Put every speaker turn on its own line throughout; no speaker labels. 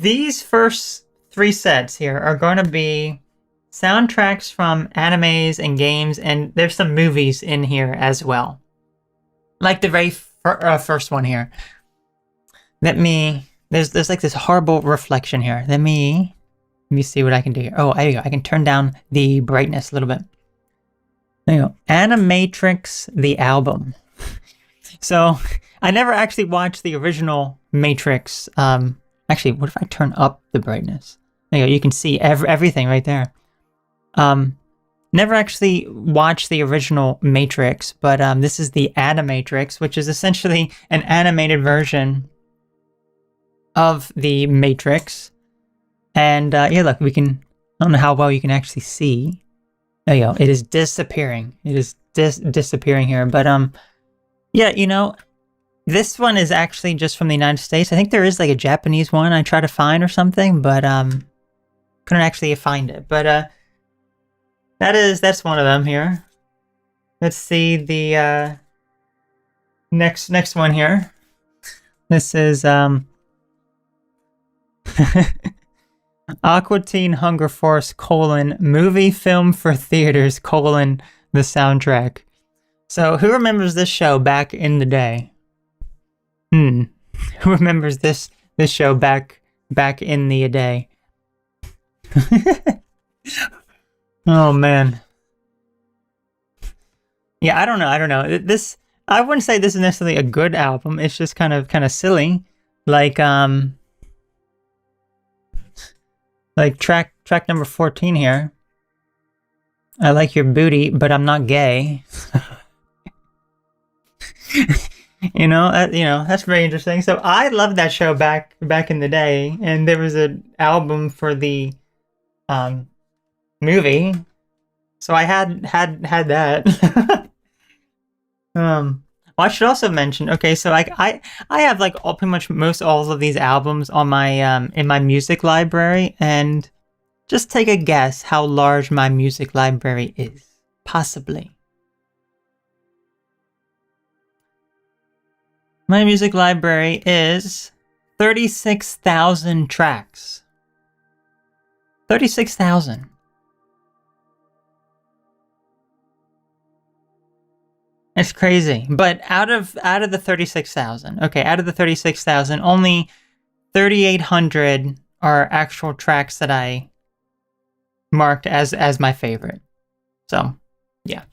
These first three sets here are going to be soundtracks from animes and games, and there's some movies in here as well. Like the very first one here. There's like this horrible reflection here. Let me see what I can do here. Oh, there you go. I can turn down the brightness a little bit. There you go. Animatrix, the album. So, I never actually watched the original Matrix. Actually, what if I turn up the brightness? There you go. You can see everything right there. Never actually watched the original Matrix, but this is the Animatrix, which is essentially an animated version of the Matrix. And yeah, look, we can, I don't know how well you can actually see. There you go. It is disappearing. It is disappearing here. But yeah, you know, this one is actually just from the United States. I think there is like a Japanese one I tried to find or something, but couldn't actually find it. But that's one of them here. Let's see the next one here. This is Aqua Teen Hunger Force : movie film for theaters : the soundtrack. So who remembers this show back in the day? Who remembers this show back in the day? Oh man. Yeah, I don't know. This, I wouldn't say this is necessarily a good album. It's just kind of silly. Like track number 14 here. I like your booty, but I'm not gay. You know, that's very interesting. So I loved that show back in the day, and there was an album for the movie, so I had that. Well, I should also mention. Okay, so like I have like pretty much most all of these albums on my in my music library, and just take a guess how large my music library is. Possibly. My music library is 36,000 tracks. 36,000. It's crazy. But out of the 36,000, okay, out of the 36,000, only 3,800 are actual tracks that I marked as my favorite. So, yeah.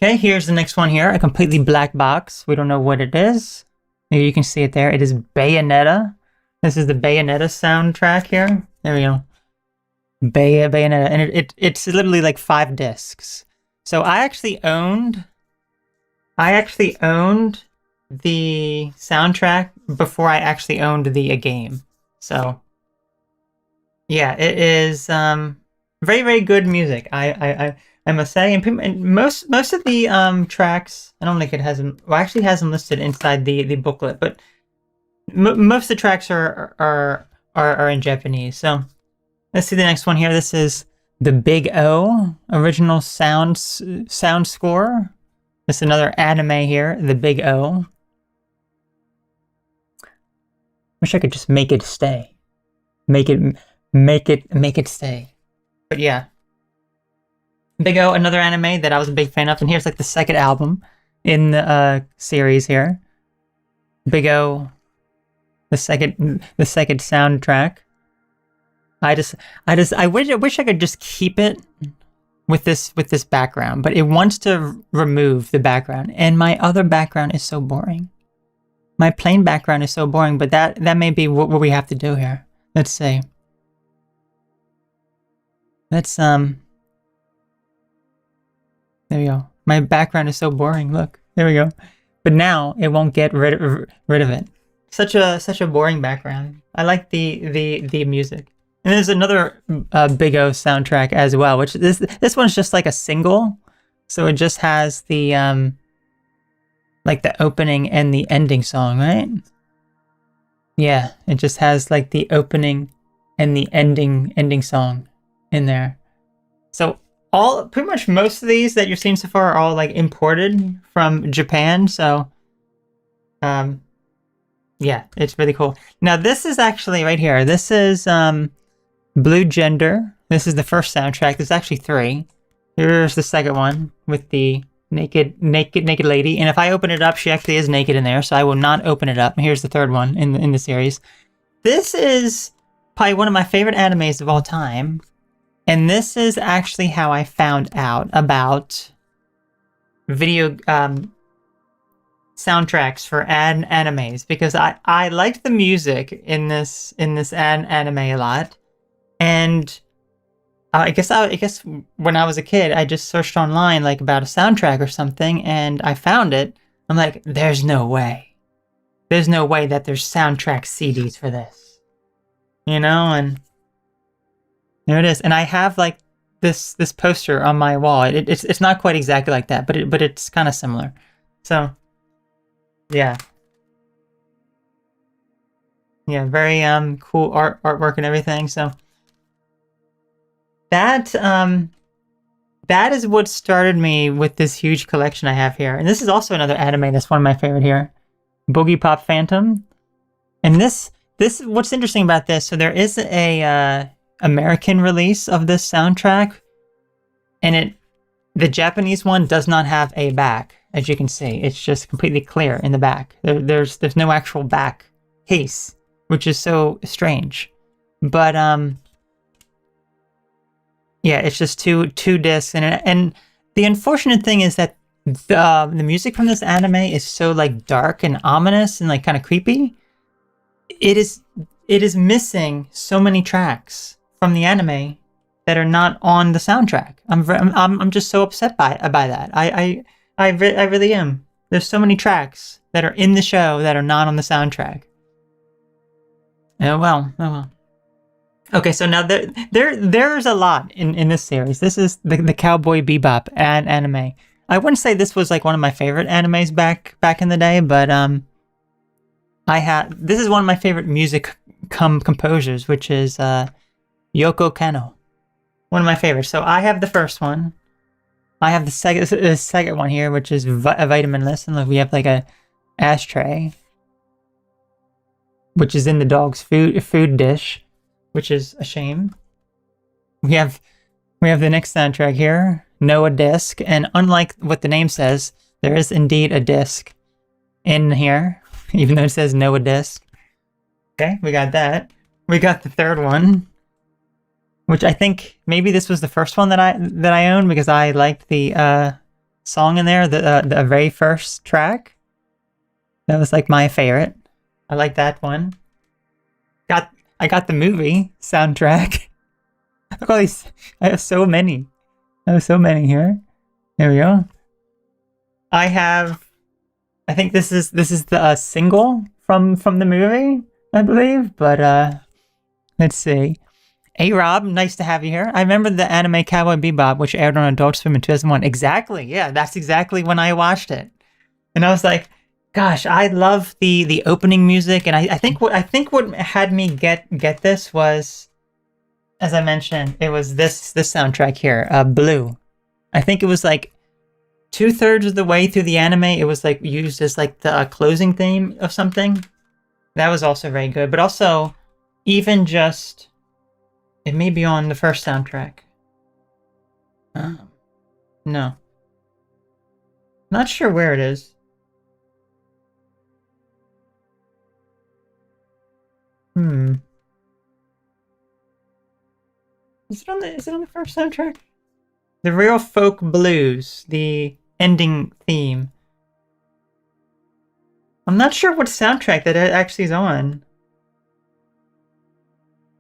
Okay, here's the next one here, a completely black box. We don't know what it is. Maybe you can see it there. It is Bayonetta. This is the Bayonetta soundtrack here. There we go. Bayonetta, and it's literally like 5 discs. So I actually owned the soundtrack before I actually owned the game. So yeah, it is very, very good music. I must say, and most of the tracks, I don't think it has them. Well, actually has them listed inside the booklet, but most of the tracks are in Japanese. So let's see the next one here. This is the Big O original sound score. This is another anime here, the Big O. Wish I could just make it stay. Make it stay. But yeah. Big O, another anime that I was a big fan of, and here's like the second album in the series here. Big O, the second soundtrack. I wish I could just keep it with this background, but it wants to remove the background, and my other background is so boring. My plain background is so boring, but that may be what we have to do here. Let's see. Let's there we go. My background is so boring. Look, there we go. But now it won't get rid of it. Such a boring background. I like the music. And there's another Big O soundtrack as well, which this one's just like a single, so it just has the like the opening and the ending song, right? Yeah, it just has like the opening and the ending song in there. So pretty much most of these that you've seen so far are all like imported from Japan. So Yeah, it's really cool. Now this is actually right here. This is Blue Gender. This is the first soundtrack. There's actually 3. Here's the second one with the naked lady. And if I open it up, she actually is naked in there, so I will not open it up. Here's the third one in the series. This is probably one of my favorite animes of all time. And this is actually how I found out about video soundtracks for animes, because I liked the music in this anime a lot, and I guess when I was a kid, I just searched online like about a soundtrack or something, and I found it. I'm like, there's no way that there's soundtrack CDs for this, you know, and there it is. And I have like this poster on my wall. It's not quite exactly like that, but it's kind of similar. So yeah, very cool artwork and everything. So that that is what started me with this huge collection I have here. And this is also another anime that's one of my favorite here, Boogiepop Phantom. And this what's interesting about this, so there is a American release of this soundtrack, and the Japanese one does not have a back, as you can see. It's just completely clear in the back. There's no actual back case, which is so strange. But yeah, it's just two discs, and the unfortunate thing is that the music from this anime is so like dark and ominous and like kind of creepy. It is missing so many tracks from the anime that are not on the soundtrack. I'm just so upset by that. I really am. There's so many tracks that are in the show that are not on the soundtrack. Oh well. Okay, so now there's a lot in this series. This is the Cowboy Bebop anime. I wouldn't say this was like one of my favorite animes back in the day, but this is one of my favorite music composers, which is Yoko Kanno. One of my favorites. So I have the first one. I have the second one here, which is Vitaminless, and look, we have like a ashtray, which is in the dog's food dish, which is a shame. We have the next soundtrack here, Noah Disc, and unlike what the name says, there is indeed a disc in here, even though it says Noah Disc. Okay, we got that. We got the third one, which I think maybe this was the first one that I owned, because I liked the song in there, the very first track. That was like my favorite. I like that one. I got the movie soundtrack. Look at all these. I have so many. Here. There we go. I think this is the single from the movie, I believe. But let's see. Hey Rob, nice to have you here. I remember the anime Cowboy Bebop, which aired on Adult Swim in 2001. Exactly, yeah, that's exactly when I watched it. And I was like, gosh, I love the opening music, and I think what had me get this was, as I mentioned, it was this soundtrack here, Blue. I think it was like 2/3 of the way through the anime. It was like used as like the closing theme of something. That was also very good, but also even just. It may be on the first soundtrack. No. Not sure where it is. Is it on the first soundtrack? The Real Folk Blues, the ending theme. I'm not sure what soundtrack that it actually is on.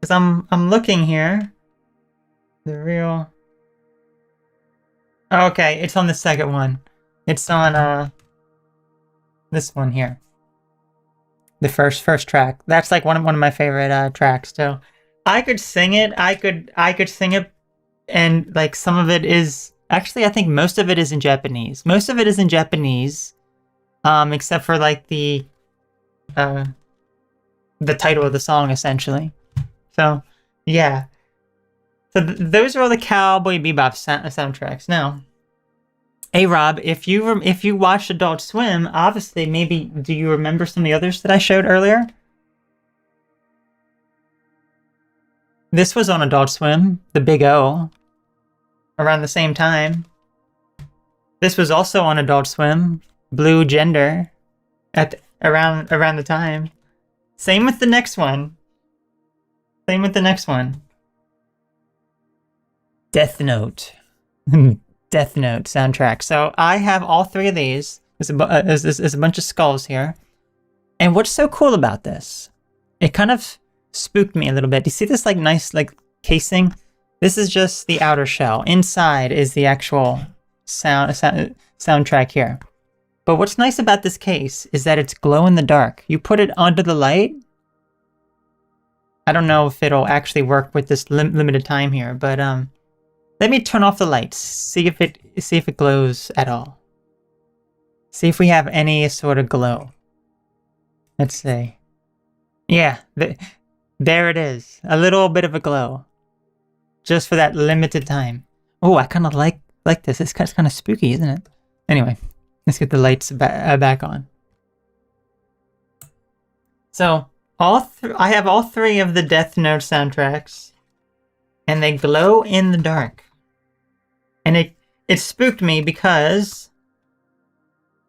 Because I'm looking here. The real. Oh, okay, it's on the second one. It's on this one here. The first track. That's like one of my favorite tracks. So I could sing it. I could sing it, and like some of it is actually, I think most of it is in Japanese. Most of it is in Japanese, except for like the title of the song, essentially. So, yeah. So those are all the Cowboy Bebop soundtracks. Now, Hey Rob, if you watched Adult Swim, obviously maybe do you remember some of the others that I showed earlier? This was on Adult Swim, the Big O, around the same time. This was also on Adult Swim, Blue Gender, around the time. Same with the next one. Same with the next one. Death Note. Death Note soundtrack. So I have all three of these. There's a bunch of skulls here. And what's so cool about this? It kind of spooked me a little bit. Do you see this like nice like casing? This is just the outer shell. Inside is the actual soundtrack here. But what's nice about this case is that it's glow in the dark. You put it under the light. I don't know if it'll actually work with this limited time here, but let me turn off the lights. See if it glows at all. See if we have any sort of glow. Let's see. Yeah, there it is. A little bit of a glow. Just for that limited time. Oh, I kind of like this. It's kind of spooky, isn't it? Anyway, let's get the lights back on. So, I have all three of the Death Note soundtracks. And they glow in the dark. And it spooked me because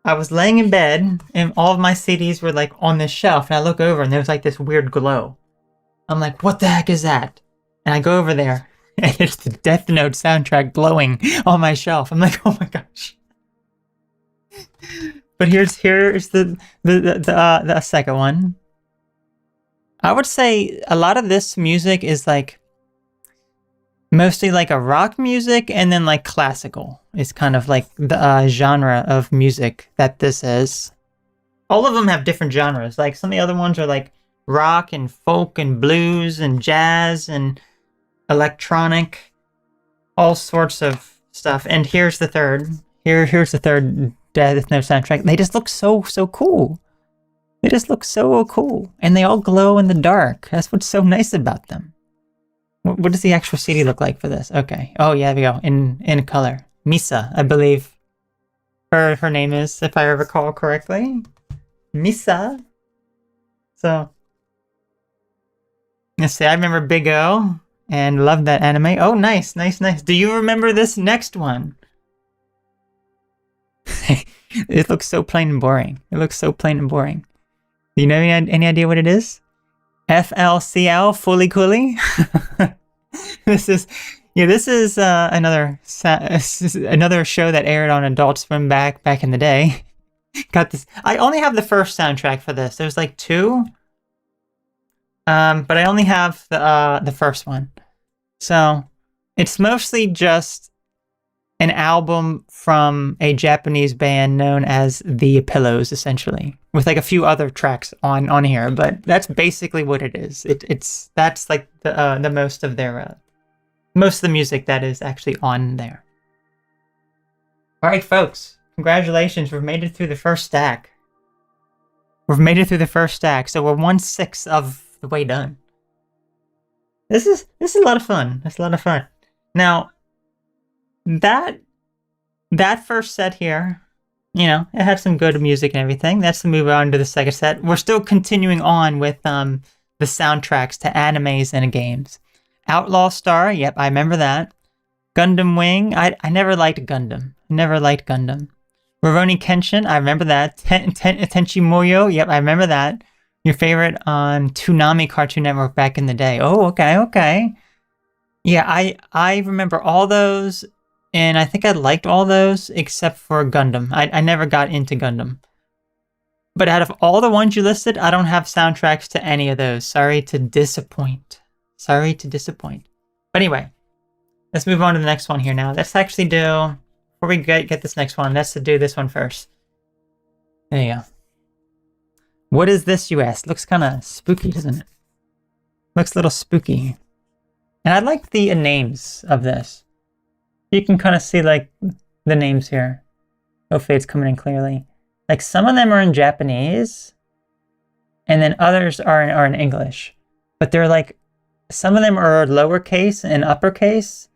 I was laying in bed and all of my CDs were like on this shelf, and I look over and there's like this weird glow. I'm like, what the heck is that? And I go over there and it's the Death Note soundtrack glowing on my shelf. I'm like, oh my gosh. But here's the second one. I would say a lot of this music is like mostly like a rock music, and then like classical is kind of like the genre of music that this is. All of them have different genres. Like some of the other ones are like rock and folk and blues and jazz and electronic, all sorts of stuff. And here's the third. Here's the third Death Note soundtrack. They just look so cool. They just look so cool, and they all glow in the dark. That's what's so nice about them. What does the actual CD look like for this? Okay. Oh yeah, there we go. In color. Misa, I believe her name is, if I recall correctly. Misa. So let's see. I remember Big O and loved that anime. Oh, nice. Do you remember this next one? It looks so plain and boring. Do you know any idea what it is? FLCL, Fully Cooley. This is another show that aired on Adult Swim back in the day. Got this. I only have the first soundtrack for this. There's like two, but I only have the first one. So it's mostly just an album from a Japanese band known as The Pillows, essentially, with like a few other tracks on here. But that's basically what it is. That's like the most of their most of the music that is actually on there. All right, folks, congratulations! We've made it through the first stack. So we're 1/6 of the way done. This is a lot of fun. Now, that first set here, you know, it had some good music and everything. That's the move on to the second set. We're still continuing on with the soundtracks to animes and games. Outlaw Star, yep, I remember that. Gundam Wing, I never liked Gundam. Rurouni Kenshin, I remember that. Tenchi Muyo, yep, I remember that. Your favorite on Toonami Cartoon Network back in the day. Oh, okay. Yeah, I remember all those, and I think I liked all those except for Gundam. I never got into Gundam. But out of all the ones you listed, I don't have soundtracks to any of those. Sorry to disappoint. But anyway, let's move on to the next one here now. Let's actually do, before we get this next one, let's do this one first. There you go. What is this, you ask? Looks kind of spooky, doesn't it? Looks a little spooky. And I like the names of this. You can kind of see like the names here. Hopefully it's coming in clearly. Like some of them are in Japanese, and then others are in English. But they're like, some of them are lowercase and uppercase.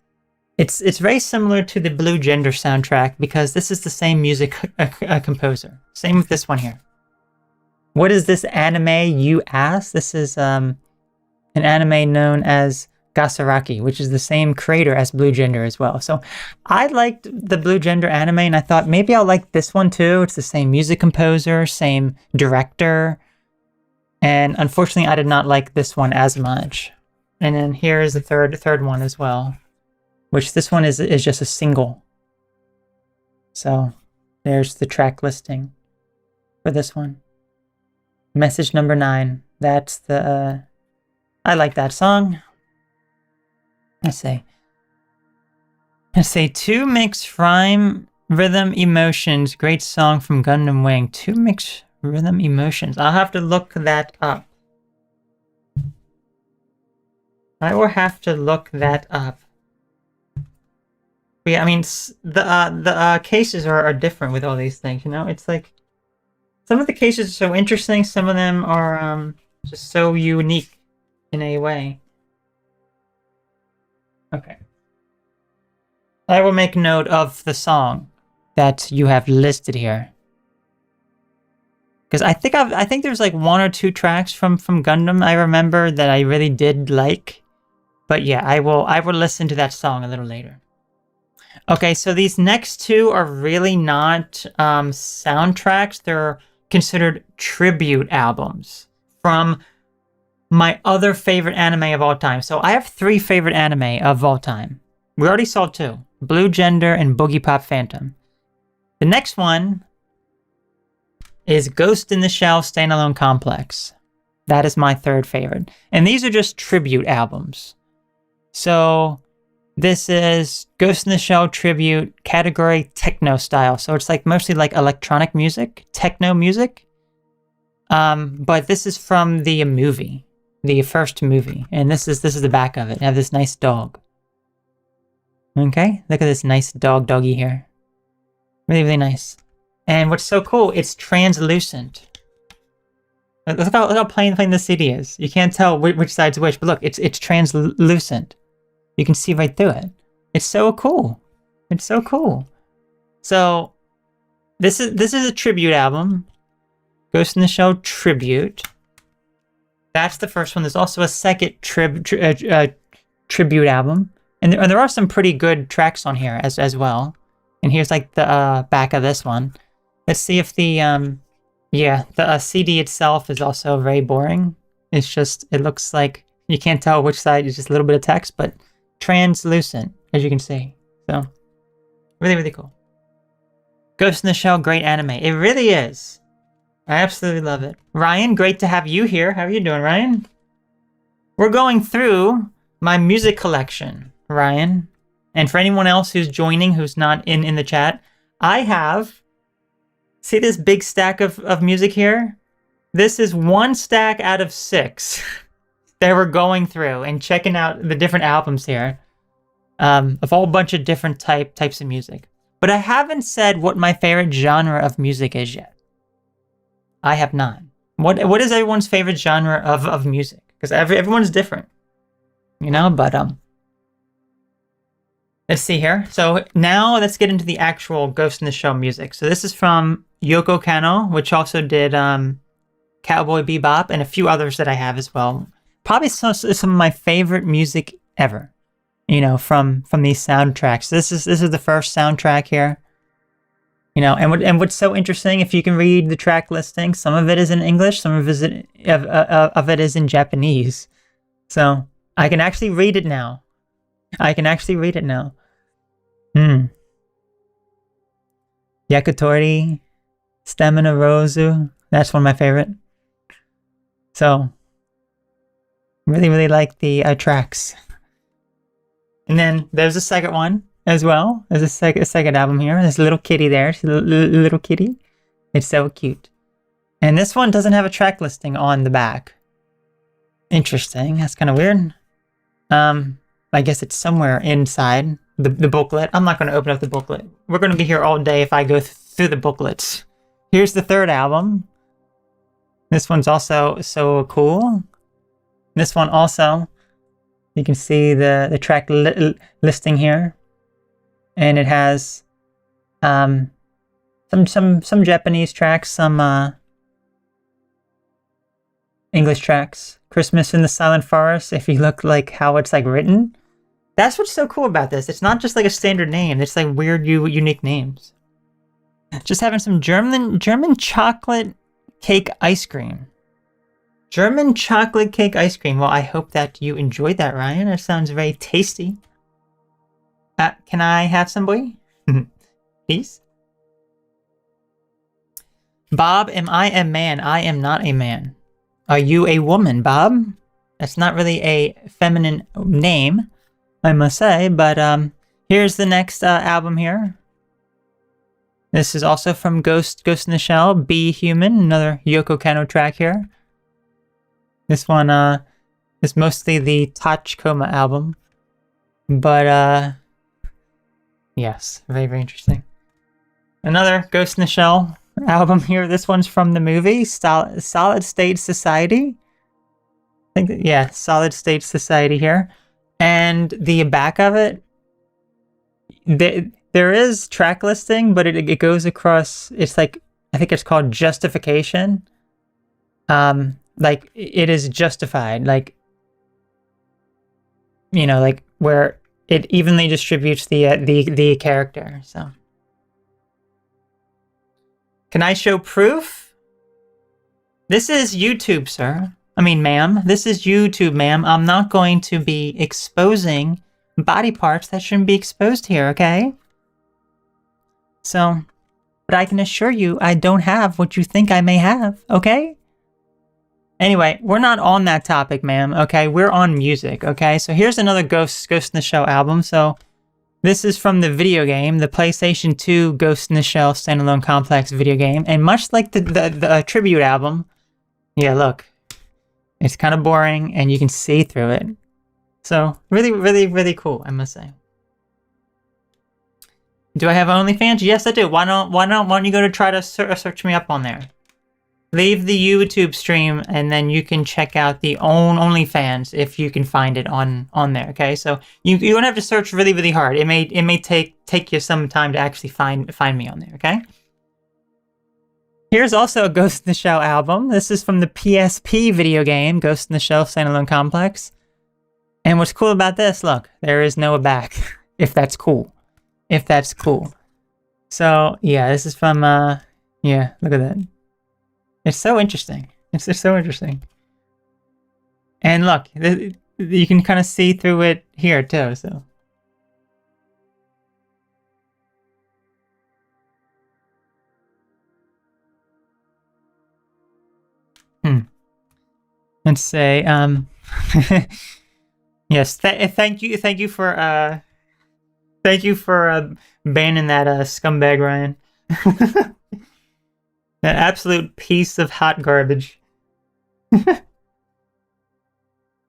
It's very similar to the Blue Gender soundtrack because this is the same music composer. Same with this one here. What is this anime, you ask? This is an anime known as Gasaraki, which is the same creator as Blue Gender as well. So I liked the Blue Gender anime, and I thought maybe I'll like this one too. It's the same music composer, same director. And unfortunately, I did not like this one as much. And then here is the third one as well, which this one is just a single. So there's the track listing for this one. Message number 9. That's the, I like that song. I say 2 mixed rhyme, rhythm, emotions. Great song from Gundam Wing. 2 mixed rhythm, emotions. I'll have to look that up. I will have to look that up. But yeah, I mean, the cases are different with all these things, you know? It's like, some of the cases are so interesting, some of them are just so unique in a way. Okay. I will make note of the song that you have listed here. Because I think there's like 1 or 2 tracks from Gundam I remember that I really did like. But yeah, I will listen to that song a little later. Okay, so these next 2 are really not soundtracks. They're considered tribute albums from my other favorite anime of all time. So I have 3 favorite anime of all time. We already saw 2. Blue Gender and Boogie Pop Phantom. The next one is Ghost in the Shell Standalone Complex. That is my 3rd favorite. And these are just tribute albums. So this is Ghost in the Shell tribute, category techno style. So it's like mostly like electronic music, techno music. But this is from the movie, the first movie. And this is the back of it. I have this nice dog. Okay, look at this nice doggy here. Really, really nice. And what's so cool, it's translucent. Look how plain the CD is. You can't tell which side's which, but look, it's translucent. You can see right through it. It's so cool. It's so cool. So this is a tribute album. Ghost in the Shell tribute. That's the first one. There's also a second tribute album. And there are some pretty good tracks on here as well. And here's like the back of this one. Let's see if the CD itself is also very boring. It's just, it looks like you can't tell which side is just a little bit of text, but translucent, as you can see. So, really, really cool. Ghost in the Shell, great anime. It really is. I absolutely love it. Ryan, great to have you here. How are you doing, Ryan? We're going through my music collection, Ryan. And for anyone else who's joining, who's not in the chat, I have, see this big stack of music here? This is 1 stack out of 6 that we're going through and checking out the different albums here of a whole bunch of different types of music. But I haven't said what my favorite genre of music is yet. I have not. What is everyone's favorite genre of music? Because everyone's different, you know. But let's see here. So now let's get into the actual Ghost in the Shell music. So this is from Yoko Kanno, which also did Cowboy Bebop and a few others that I have as well. Probably some of my favorite music ever, you know, from these soundtracks. This is the first soundtrack here. You know, and what's so interesting, if you can read the track listing, some of it is in English, some of it is in Japanese. So I can actually read it now. Yakitori, Stamina Rosu, that's one of my favorite. So, really, really like the tracks. And then there's a second one as well. There's a second album here. There's a little kitty there. She's a little kitty. It's so cute. And this one doesn't have a track listing on the back. Interesting. That's kind of weird. I guess it's somewhere inside the booklet. I'm not going to open up the booklet. We're going to be here all day if I go through the booklets. Here's the 3rd album. This one's also so cool. This one also, you can see the track listing here. and it has some Japanese tracks, some English tracks. Christmas in the Silent Forest, if you look like how it's like written. That's what's so cool about this. It's not just like a standard name. It's like weird, unique names. Just having some German chocolate cake ice cream. German chocolate cake ice cream. Well, I hope that you enjoyed that, Ryan. That sounds very tasty. Can I have some, boy? Please? Bob, am I a man? I am not a man. Are you a woman, Bob? That's not really a feminine name, I must say, but here's the next album here. This is also from Ghost in the Shell, Be Human, another Yoko Kanno track here. This one is mostly the Tachikoma album, but yes, very, very interesting. Another Ghost in the Shell album here. This one's from the movie Solid State Society. I think, yeah, Solid State Society here. And the back of it, there is track listing, but it goes across, it's like, I think it's called Justification. Like, it is justified, like, you know, like, where it evenly distributes the character, so. Can I show proof? This is YouTube, sir. I mean, ma'am. This is YouTube, ma'am. I'm not going to be exposing body parts that shouldn't be exposed here, okay? So, but I can assure you I don't have what you think I may have, okay? Anyway, we're not on that topic, ma'am, okay? We're on music, okay? So here's another Ghost in the Shell album. So this is from the video game, the PlayStation 2 Ghost in the Shell Standalone Complex video game. And much like the tribute album, yeah, look, it's kind of boring and you can see through it. So really, really, really cool, I must say. Do I have OnlyFans? Yes, I do. Why don't you go to try to search me up on there? Leave the YouTube stream and then you can check out the OnlyFans if you can find it on there. Okay, so you don't have to search really, really hard. It may take you some time to actually find me on there. Okay. Here's also a Ghost in the Shell album. This is from the PSP video game Ghost in the Shell Standalone Complex. And what's cool about this? Look, there is no back. If that's cool. If that's cool. So yeah, this is from yeah. Look at that. It's so interesting. It's just so interesting. And look, you can kind of see through it here too, so. Let's say, yes, thank you for banning that scumbag, Ryan. An absolute piece of hot garbage.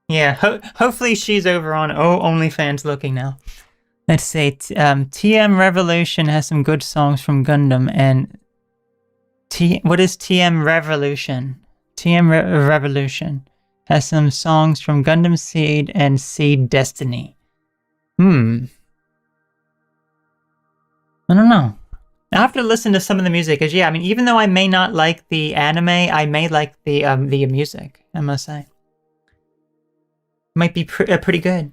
Yeah, hopefully she's over on OnlyFans looking now. Let's say TM Revolution has some good songs from Gundam, and what is TM Revolution? TM Revolution has some songs from Gundam Seed and Seed Destiny. I don't know. I have to listen to some of the music, because yeah, I mean, even though I may not like the anime, I may like the music, I must say. Might be pretty good.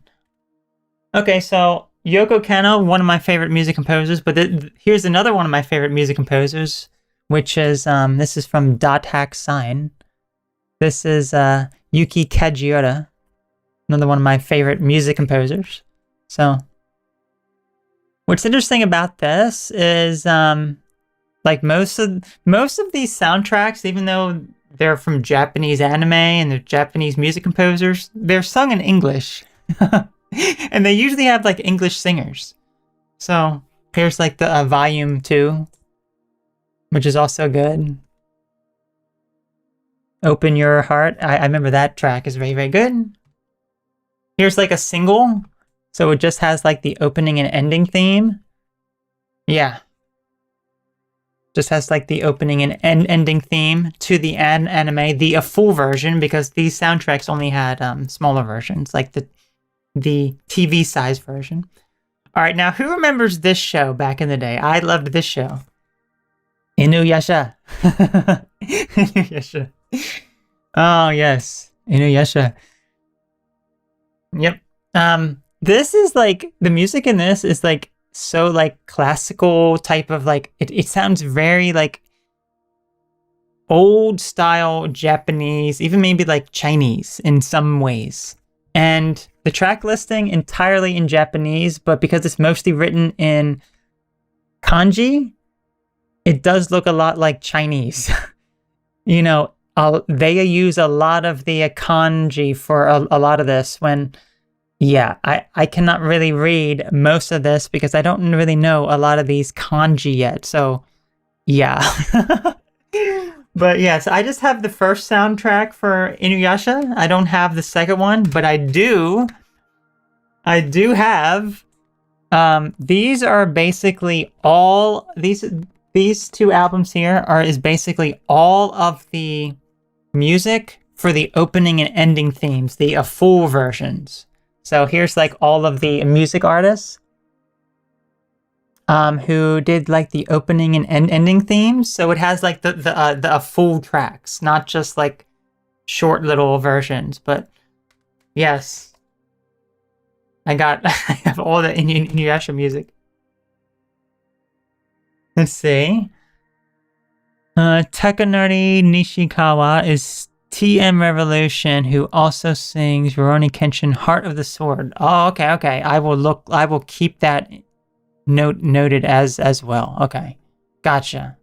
Okay, so Yoko Kanno, one of my favorite music composers, but here's another one of my favorite music composers, which is, this is from Dot Hack Sign. This is Yuki Kajiura, another one of my favorite music composers. So what's interesting about this is, like most of these soundtracks, even though they're from Japanese anime and they're Japanese music composers, they're sung in English, and they usually have like English singers. So here's like the Volume 2, which is also good. Open Your Heart. I remember that track is very, very good. Here's like a single. So it just has like the opening and ending theme. Yeah. Just has like the opening and ending theme to the anime, the full version, because these soundtracks only had smaller versions, like the TV size version. All right, now who remembers this show back in the day? I loved this show. Inuyasha. Inuyasha. Oh yes, Inuyasha. Yep. This is like the music in this is like so like classical type of like it sounds very like old style Japanese, even maybe like Chinese in some ways. And the track listing entirely in Japanese, but because it's mostly written in kanji, it does look a lot like Chinese. You know, they use a lot of the kanji for a lot of this when, yeah, I cannot really read most of this because I don't really know a lot of these kanji yet. So, yeah. But yes, I just have the first soundtrack for Inuyasha. I don't have the second one, but I do have, these are basically all, these two albums here is basically all of the music for the opening and ending themes, the full versions. So here's like all of the music artists who did like the opening and ending themes. So it has like the full tracks, not just like short little versions. But yes, I have all the Inuyasha music. Let's see. Takanori Nishikawa is TM Revolution, who also sings Rurouni Kenshin Heart of the Sword. Oh, okay. I will keep that noted as well. Okay. Gotcha.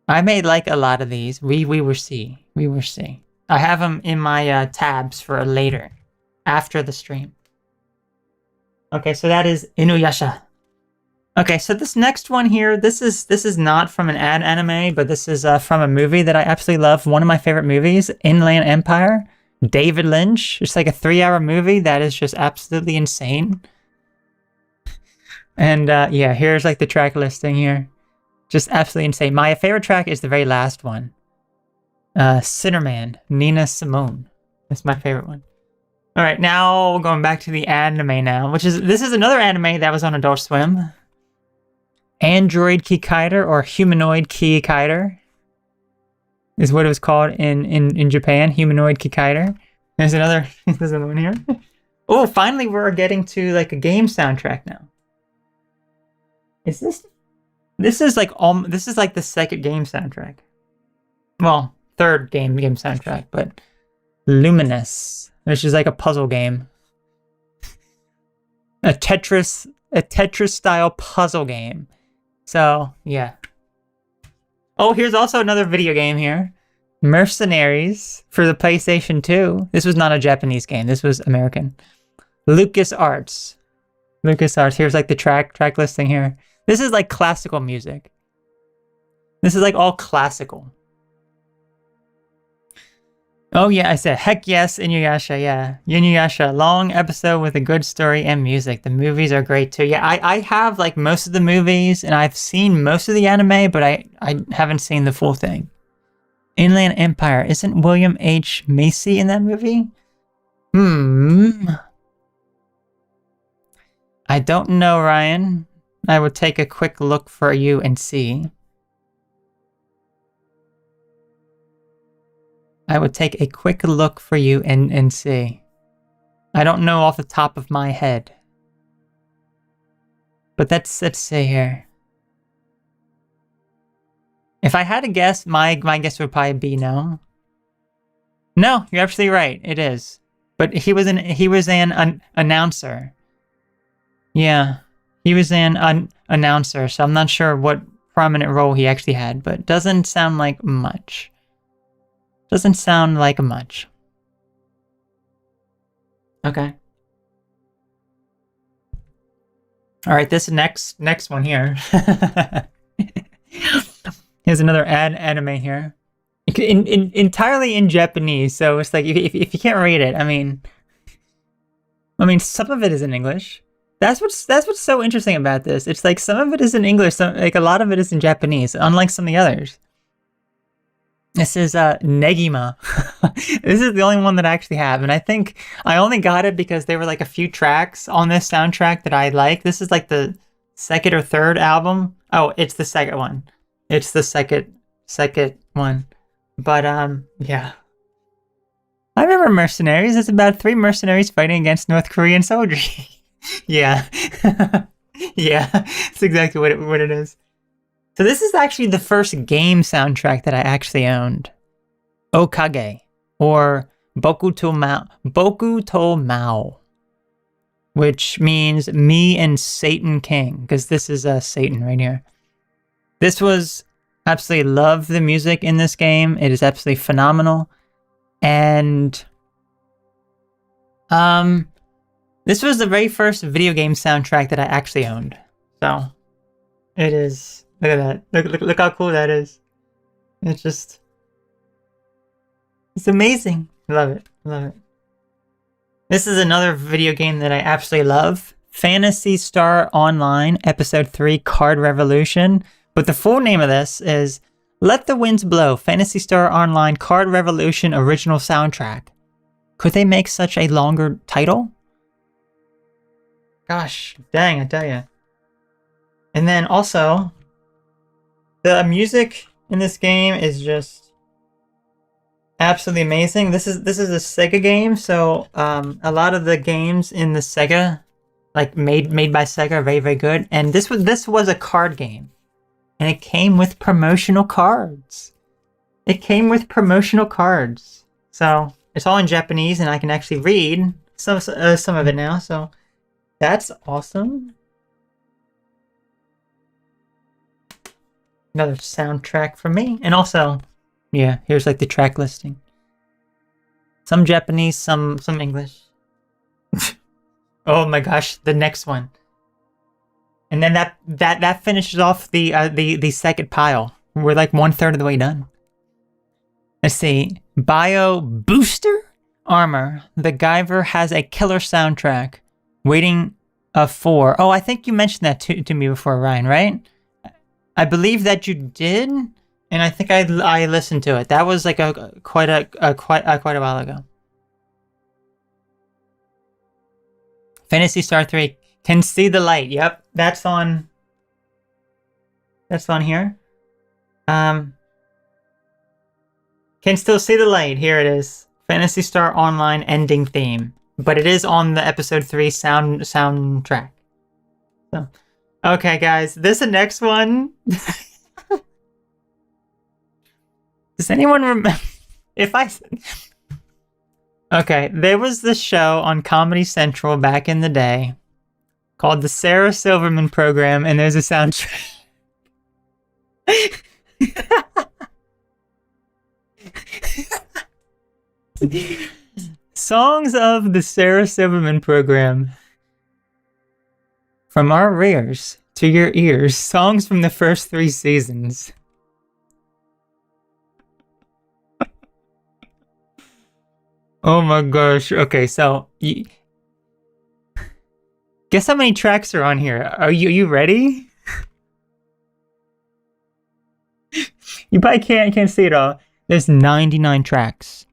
I may like a lot of these. We will see. We will see. I have them in my tabs for later, after the stream. Okay, so that is Inuyasha. Okay, so this next one here, this is not from an anime, but this is from a movie that I absolutely love. One of my favorite movies, Inland Empire. David Lynch. It's like a 3-hour movie that is just absolutely insane. And yeah, here's like the track listing here. Just absolutely insane. My favorite track is the very last one. Sinnerman, Nina Simone. That's my favorite one. All right, now we're going back to the anime now, this is another anime that was on Adult Swim. Android Kikaider or Humanoid Kikaider is what it was called in Japan. Humanoid Kikaider. There's another one here. Oh, finally we're getting to like a game soundtrack now. Is this is like the second game soundtrack. Well, third game soundtrack, but Luminous, which is like a puzzle game. A Tetris style puzzle game. So, yeah. Oh, here's also another video game here. Mercenaries for the PlayStation 2. This was not a Japanese game. This was American. LucasArts. Here's like the track listing here. This is like classical music. This is like all classical. Oh yeah, I said heck yes, Inuyasha, yeah. Inuyasha, long episode with a good story and music. The movies are great too. Yeah, I have like most of the movies and I've seen most of the anime, but I haven't seen the full thing. Inland Empire, isn't William H. Macy in that movie? I don't know, Ryan. I will take a quick look for you and see. I would take a quick look for you and see. I don't know off the top of my head. But let's see here. If I had to guess, my guess would probably be no. No, you're absolutely right. It is. But he was an announcer. Yeah. He was an announcer, so I'm not sure what prominent role he actually had, but doesn't sound like much. Doesn't sound like much. Okay. All right, this next one here. Here's another anime here. Entirely in Japanese, so it's like if you can't read it, I mean some of it is in English. That's what's so interesting about this. It's like some of it is in English, like a lot of it is in Japanese, unlike some of the others. This is Negima. This is the only one that I actually have, and I think I only got it because there were like a few tracks on this soundtrack that I like. This is like the second or third album. Oh, it's the second one. It's the second one. But yeah. I remember Mercenaries. It's about 3 mercenaries fighting against North Korean soldiers. Yeah. Yeah, that's exactly what it is. So this is actually the first game soundtrack that I actually owned. Okage, or Boku to Mao, which means me and Satan King, because this is Satan right here. This was, absolutely love the music in this game. It is absolutely phenomenal. And this was the very first video game soundtrack that I actually owned. So it is. Look at that. Look how cool that is. It's amazing. Love it. Love it. This is another video game that I absolutely love. Phantasy Star Online Episode 3 Card Revolution. But the full name of this is Let the Winds Blow, Phantasy Star Online Card Revolution Original Soundtrack. Could they make such a longer title? Gosh, dang, I tell ya. And then also, the music in this game is just absolutely amazing. This is a Sega game, so a lot of the games in the Sega, like made by Sega, are very, very good. And this was a card game, and it came with promotional cards. It came with promotional cards, so it's all in Japanese, and I can actually read some of it now. So that's awesome. Another soundtrack from me. And also, yeah, here's like the track listing. Some Japanese, some English. Oh my gosh, the next one. And then that finishes off the second pile. We're like 1/3 of the way done. Let's see. Bio Booster Armor. The Guyver has a killer soundtrack. Waiting for... Oh, I think you mentioned that to me before, Ryan, right? I believe that you did, and I think I listened to it. That was like quite a while ago. Phantasy Star 3 Can See the Light. Yep, that's on. That's on here. Can Still See the Light. Here it is. Phantasy Star Online ending theme, but it is on the episode 3 soundtrack. So. Okay, guys, this the next one. Does anyone remember? Okay, there was this show on Comedy Central back in the day called The Sarah Silverman Program, and there's a soundtrack. Songs of the Sarah Silverman Program. From our rears to your ears, songs from the first 3 seasons. Oh my gosh. Okay, so guess how many tracks are on here? Are you ready? You probably can't see it all. There's 99 tracks.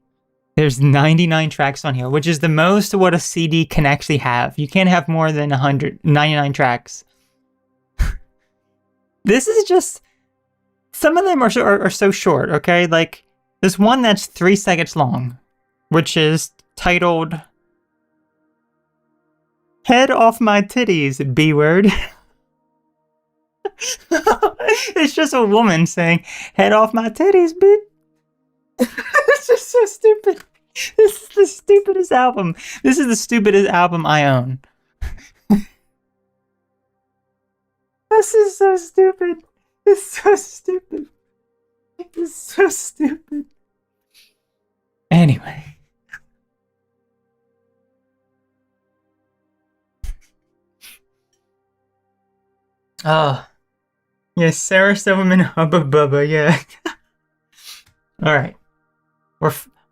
There's 99 tracks on here, which is the most of what a CD can actually have. You can't have more than 199 tracks. This is just... Some of them are so short, okay? Like, there's one that's 3 seconds long, which is titled... Head Off My Titties, B-word. It's just a woman saying, head off my titties, bitch. It's just so stupid. This is the stupidest album. This is the stupidest album I own. This is so stupid. It's so stupid. It's so stupid. Anyway. Oh. Yes, Sarah Silverman, Hubba Bubba, yeah. Alright.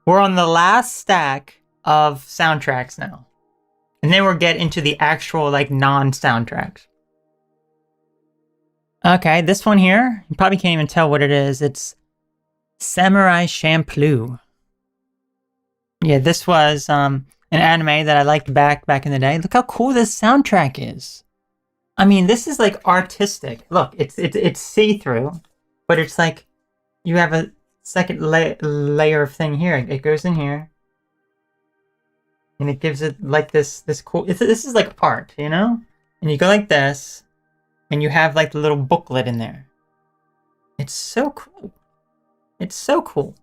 We're on the last stack of soundtracks now. And then we'll get into the actual, like, non-soundtracks. Okay, this one here, you probably can't even tell what it is. It's Samurai Champloo. Yeah, this was an anime that I liked back in the day. Look how cool this soundtrack is. I mean, this is like artistic. Look, it's see-through, but it's like you have a second layer of thing here. It goes in here, and it gives it like this cool. This is like art, you know. And you go like this, and you have like the little booklet in there. It's so cool. It's so cool.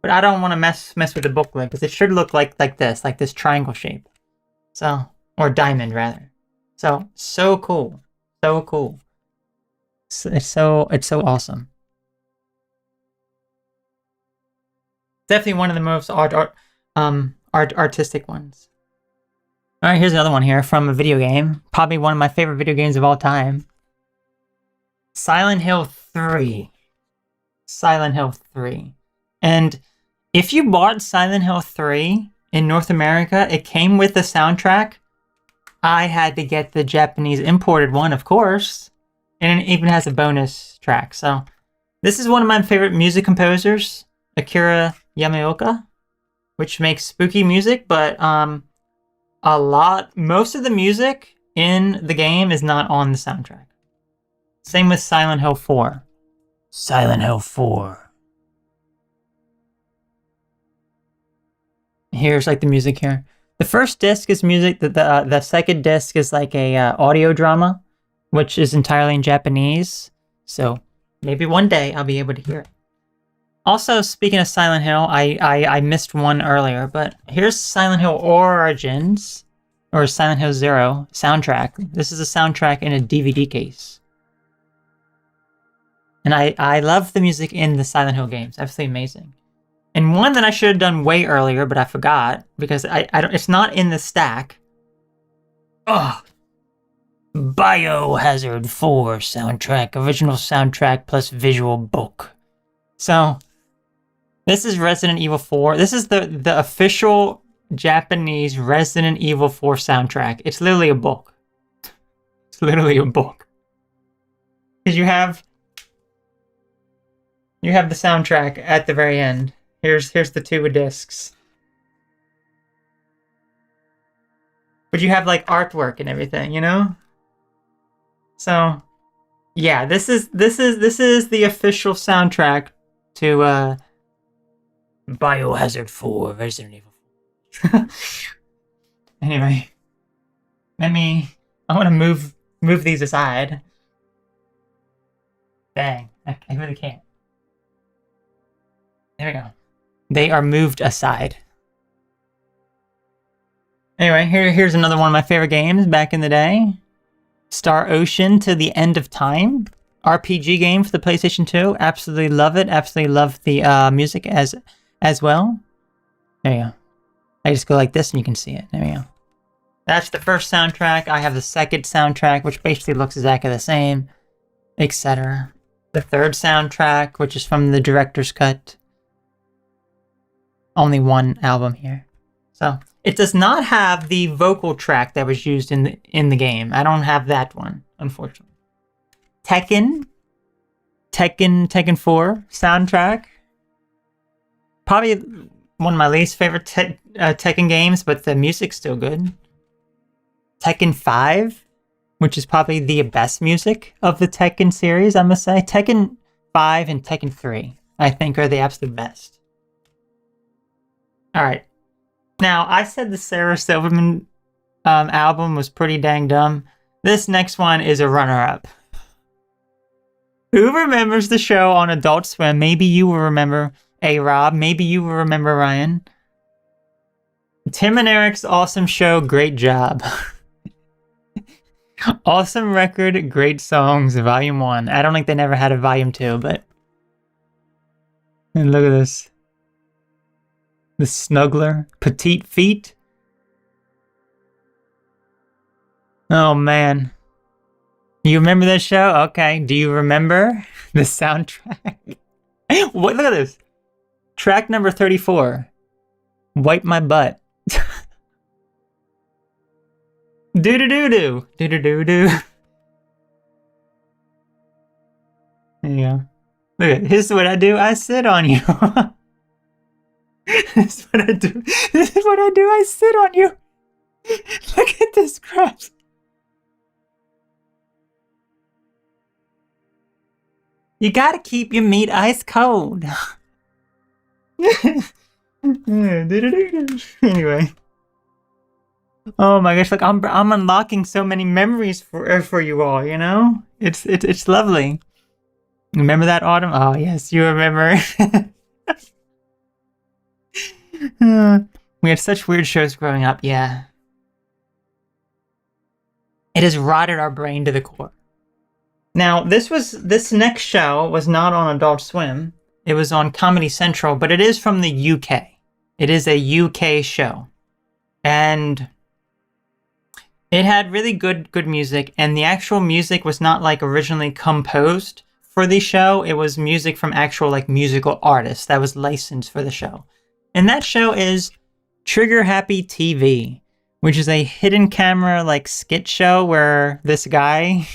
But I don't want to mess with the booklet because it should look like this triangle shape. So, or diamond rather. So cool. So cool. It's so awesome. Definitely one of the most artistic ones. All right, here's another one here from a video game. Probably one of my favorite video games of all time. Silent Hill 3. Silent Hill 3. And if you bought Silent Hill 3 in North America, it came with the soundtrack. I had to get the Japanese imported one, of course. And it even has a bonus track. So this is one of my favorite music composers, Akira Yamaoka, which makes spooky music, but most of the music in the game is not on the soundtrack. Same with Silent Hill 4. Silent Hill 4. Here's like the music here. The first disc is music. The second disc is like a audio drama, which is entirely in Japanese. So maybe one day I'll be able to hear it. Also, speaking of Silent Hill, I missed one earlier, but here's Silent Hill Origins, or Silent Hill 0 soundtrack. This is a soundtrack in a DVD case. And I love the music in the Silent Hill games. Absolutely amazing. And one that I should have done way earlier, but I forgot because it's not in the stack. Ugh. Biohazard 4 soundtrack, original soundtrack plus visual book. So this is Resident Evil 4. This is the official Japanese Resident Evil 4 soundtrack. It's literally a book. It's literally a book. Because you have the soundtrack at the very end. Here's the two discs. But you have like artwork and everything, you know? So yeah, this is the official soundtrack to Biohazard 4 Resident Evil 4. Anyway, I want to move these aside. Dang, I really can't. There we go. They are moved aside. Anyway, here's another one of my favorite games back in the day. Star Ocean to the End of Time. RPG game for the PlayStation 2. Absolutely love it. Absolutely love the music as well. There you go. I just go like this and you can see it. There you go. That's the first soundtrack. I have the second soundtrack, which basically looks exactly the same, etc. The third soundtrack, which is from the director's cut. Only one album here. So it does not have the vocal track that was used in the game. I don't have that one, unfortunately. Tekken 4 soundtrack. Probably one of my least favorite Tekken games, but the music's still good. Tekken 5, which is probably the best music of the Tekken series, I must say. Tekken 5 and Tekken 3, I think, are the absolute best. Alright. Now, I said the Sarah Silverman album was pretty dang dumb. This next one is a runner-up. Who remembers the show on Adult Swim? Maybe you will remember A-Rob. Maybe you will remember Ryan. Tim and Eric's awesome show. Great job. Awesome record. Great songs. Volume 1. I don't think they never had a Volume 2, but... And look at this. The Snuggler. Petite Feet. Oh, man. You remember this show? Okay. Do you remember the soundtrack? What? Look at this. Track number 34. Wipe My Butt. Do-do-do-do. Do-do-do-do. There you go. Look, this is what I do. I sit on you. This is what I do. This is what I do. I sit on you. Look at this crap. You gotta keep your meat ice cold. Anyway. Oh my gosh, look, I'm unlocking so many memories for you all, you know? It's lovely. Remember that, Autumn? Oh yes, you remember. We had such weird shows growing up, yeah. It has rotted our brain to the core. Now, this next show was not on Adult Swim. It was on Comedy Central, but it is from the UK. It is a UK show. And it had really good music, and the actual music was not like originally composed for the show. It was music from actual like musical artists that was licensed for the show. And that show is Trigger Happy TV, which is a hidden camera like skit show where this guy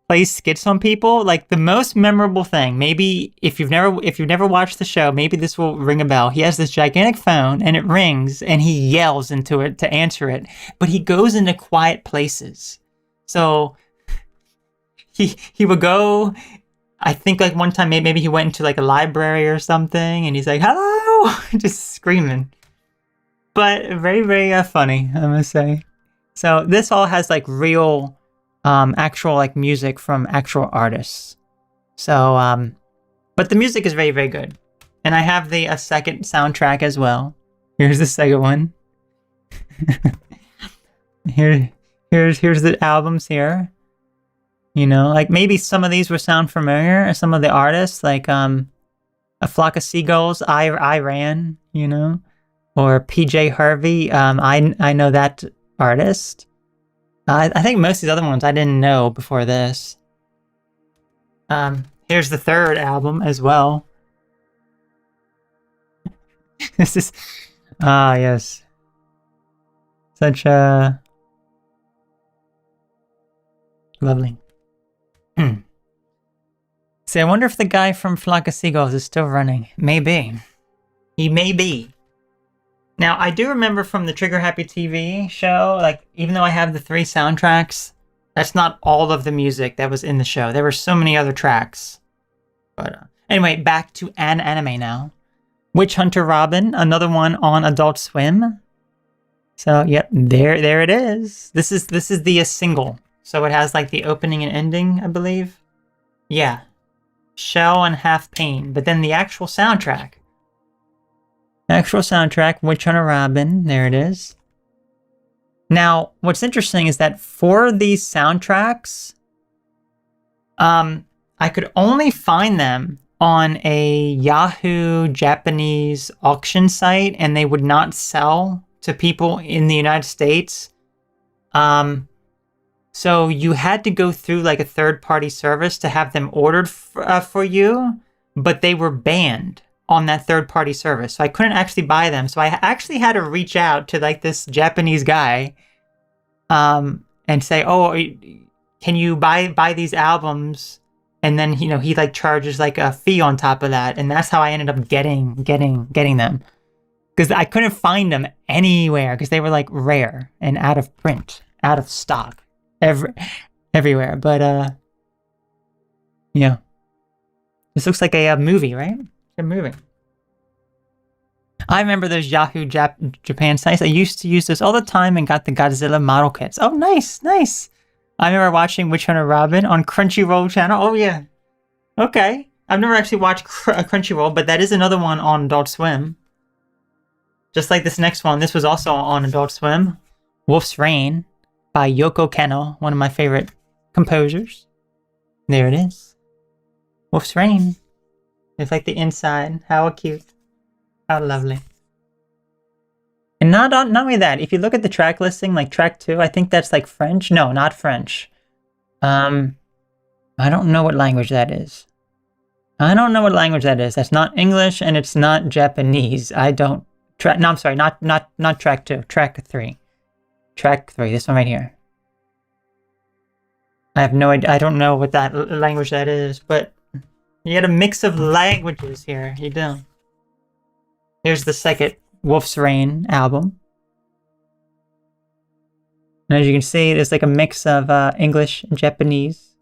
plays skits on people. Like the most memorable thing, maybe if you've never watched the show, maybe this will ring a bell. He has this gigantic phone and it rings and he yells into it to answer it, but he goes into quiet places. So he would go, I think like one time maybe he went into like a library or something and he's like, hello, just screaming. But very, very funny, I must say. So this all has like real actual like music from actual artists. So, but the music is very, very good. And I have the second soundtrack as well. Here's the second one. Here's the albums here. You know, like maybe some of these will sound familiar. Some of the artists, like A Flock of Seagulls, I Ran, you know, or PJ Harvey. I know that artist. I think most of these other ones I didn't know before this. Here's the third album as well. This is, yes. Such a lovely. See, I wonder if the guy from Flock of Seagulls is still running. Maybe. He may be. Now, I do remember from the Trigger Happy TV show, like, even though I have the 3 soundtracks, that's not all of the music that was in the show. There were so many other tracks. But anyway, back to an anime now. Witch Hunter Robin, another one on Adult Swim. So, yep, there it is. This is the single. So it has like the opening and ending, I believe. Yeah. Shell and Half Pain. But then the actual soundtrack. Witch Hunter Robin, there it is. Now, what's interesting is that for these soundtracks, I could only find them on a Yahoo Japanese auction site, and they would not sell to people in the United States. So you had to go through like a third-party service to have them ordered for you, but they were banned on that third-party service. So I couldn't actually buy them. So I actually had to reach out to like this Japanese guy and say, oh, can you buy these albums? And then, you know, he like charges like a fee on top of that. And that's how I ended up getting them. Because I couldn't find them anywhere because they were like rare and out of print, out of stock, everywhere. But yeah, this looks like a movie, right? A movie. I remember those Yahoo Japan sites. I used to use this all the time and got the Godzilla model kits. Oh, nice. I remember watching Witch Hunter Robin on Crunchyroll channel. Oh yeah, okay. I've never actually watched Crunchyroll, but that is another one on Adult Swim. Just like this next one, this was also on Adult Swim. Wolf's Rain by Yoko Kanno, one of my favorite composers. There it is. Wolf's Rain. It's like the inside. How cute. How lovely. And not only that, if you look at the track listing, like track 2, I think that's like French. No, not French. I don't know what language that is. That's not English and it's not Japanese. No, I'm sorry, not track 2, track 3. Track 3, this one right here. I have no idea. I don't know what that language that is, but You had a mix of languages here. You do. Here's the second Wolf's Rain album. And as you can see, there's like a mix of English and Japanese.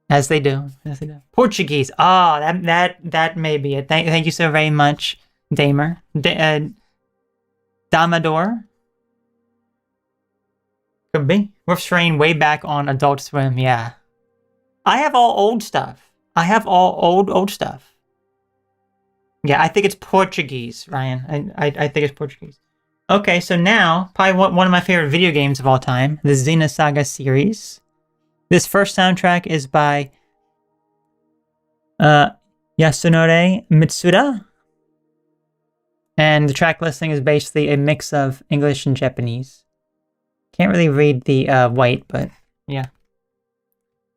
As they do. As they do. Portuguese. Oh, that may be it. Thank you so very much, Damer. Damador. Could be. Wolf's Rain way back on Adult Swim, yeah. I have all old stuff. I have all old stuff. Yeah, I think it's Portuguese, Ryan. I think it's Portuguese. Okay, so now, probably one of my favorite video games of all time, the Xenosaga series. This first soundtrack is by Yasunori Mitsuda. And the track listing is basically a mix of English and Japanese. Can't really read the white, but yeah.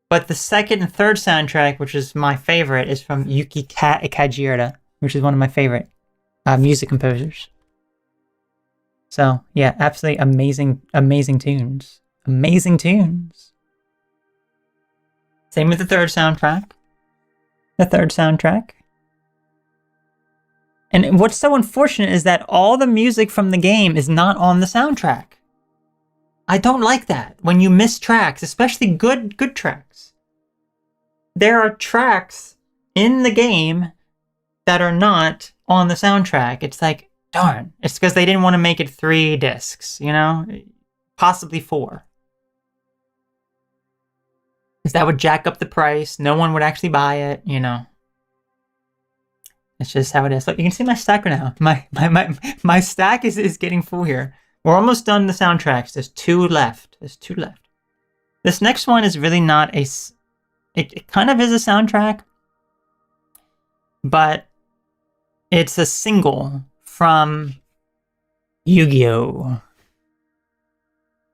But the second and third soundtrack, which is my favorite, is from Yuki Kajiura, which is one of my favorite music composers. So, yeah, absolutely amazing tunes. Amazing tunes. Same with the third soundtrack. And what's so unfortunate is that all the music from the game is not on the soundtrack. I don't like that when you miss tracks, especially good tracks. There are tracks in the game that are not on the soundtrack. It's like, darn. It's because they didn't want to make it 3 discs, you know? Possibly 4. Because that would jack up the price. No one would actually buy it, you know? It's just how it is. Look, you can see my stack right now. My stack is getting full here. We're almost done the soundtracks. There's 2 left. This next one is really not a... It kind of is a soundtrack, but it's a single from Yu-Gi-Oh!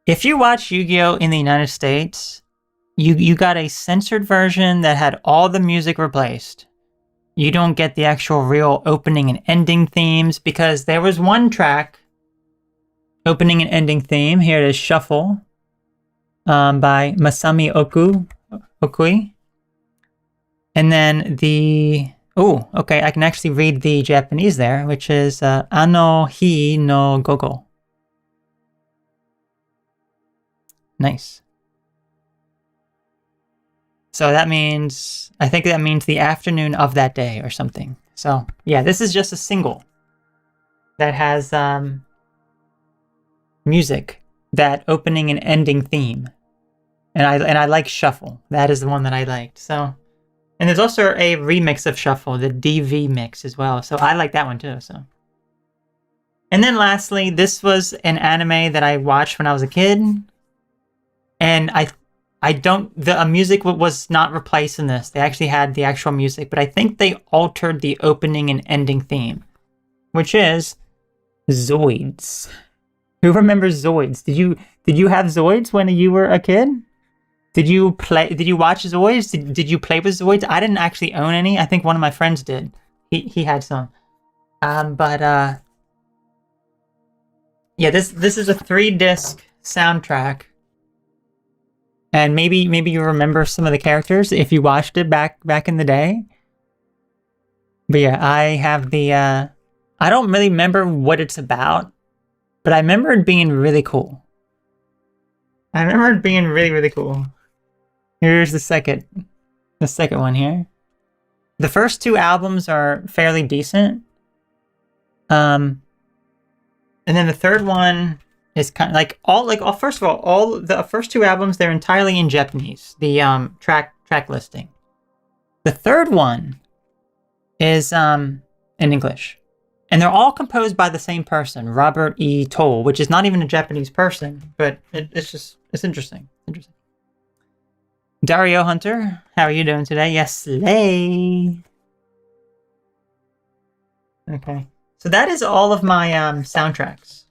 If you watch Yu-Gi-Oh! In the United States, you got a censored version that had all the music replaced. You don't get the actual real opening and ending themes, because there was one track, opening and ending theme. Here it is, Shuffle, by Masami Okui. And then the... Oh, okay, I can actually read the Japanese there, which is Ano Hi no Gogo. Nice. So that means... I think that means the afternoon of that day or something. So, yeah, this is just a single that has music, that opening and ending theme. And I like Shuffle. That is the one that I liked. So... And there's also a remix of Shuffle, the DV mix as well. So I like that one too. So, and then lastly, this was an anime that I watched when I was a kid, and the music was not replaced in this. They actually had the actual music, but I think they altered the opening and ending theme, which is Zoids. Who remembers Zoids? Did you have Zoids when you were a kid? Did you watch Zoids? Did you play with Zoids? I didn't actually own any. I think one of my friends did. He had some. Yeah, this is a 3-disc soundtrack. And maybe you remember some of the characters if you watched it back in the day. But yeah, I have the I don't really remember what it's about, but I remember it being really cool. Really cool. Here's the second one here. The first 2 albums are fairly decent. And then the third one is kind of first of all the first 2 albums, they're entirely in Japanese. The track listing. The third one is in English. And they're all composed by the same person, Robert E. Toll, which is not even a Japanese person, but it's interesting. Dario Hunter, how are you doing today? Yes, slay. Okay, so that is all of my soundtracks.